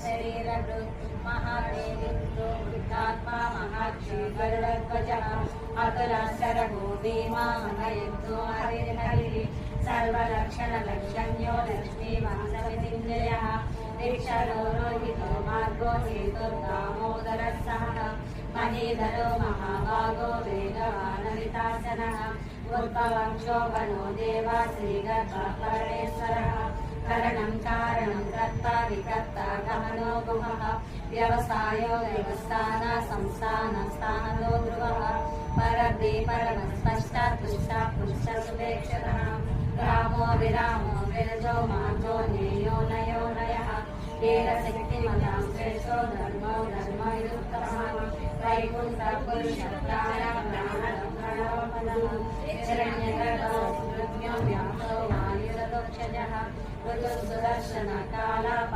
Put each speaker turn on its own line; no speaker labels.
शरीर महादेवी वृद्धात्मा महाक्षी गरुड़ध्वजः अतुलाशरभो भीमामहयद्धो हरिर्हरिः सर्वलक्षणलक्षण्यो लक्ष्मीवासवितिञ्जयः दीक्षरो रोहितो मार्गो हेतुर्दामोदरः सहः महीधरो महाभागो वेगवानवितासनः उद्भवक्षोभनो देवा श्रीगर्भपरमेश्वरः करणं कारणं कर्ता विकर्ता गमनो गुहः व्यवसायो व्यवस्थान संस्थान स्थानो ध्रुवः परब्धि परमस्पष्टा तुष्टा पुष्टसुपेक्षतः रामो विरामो विरजो मार्गो नेयो नयो नयः वीरशक्तिमतां श्रेष्ठो धर्मो धर्मयुक्तः वैकुण्ठपुरुषप्राणः प्राणपदः हिरण्यगर्भो सुहृद्यो व्यासो वायुरदोक्षजः ऋतुसुदर्शन काला